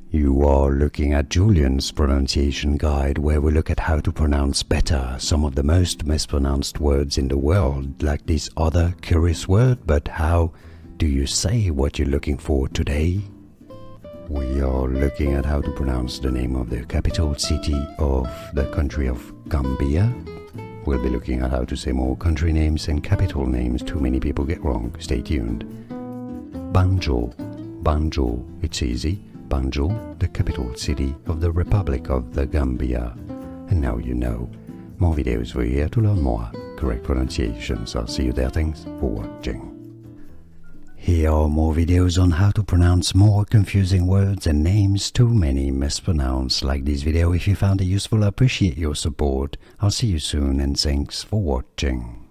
You are looking at Julian's pronunciation guide, where we look at how to pronounce better some of the most mispronounced words in the world, like this other curious word, but how do you say what you're looking for today? We are looking at how to pronounce the name of the capital city of the country of Gambia. We'll be looking at how to say more country names and capital names too many people get wrong. Stay tuned. Banjul. Banjul. It's easy. Banjul, the capital city of the Republic of the Gambia. And now you know. More videos for you here to learn more correct pronunciations. I'll see you there. Thanks for watching. Here are more videos on how to pronounce more confusing words and names too many mispronounced. Like this video if you found it useful. I appreciate your support. I'll see you soon and thanks for watching.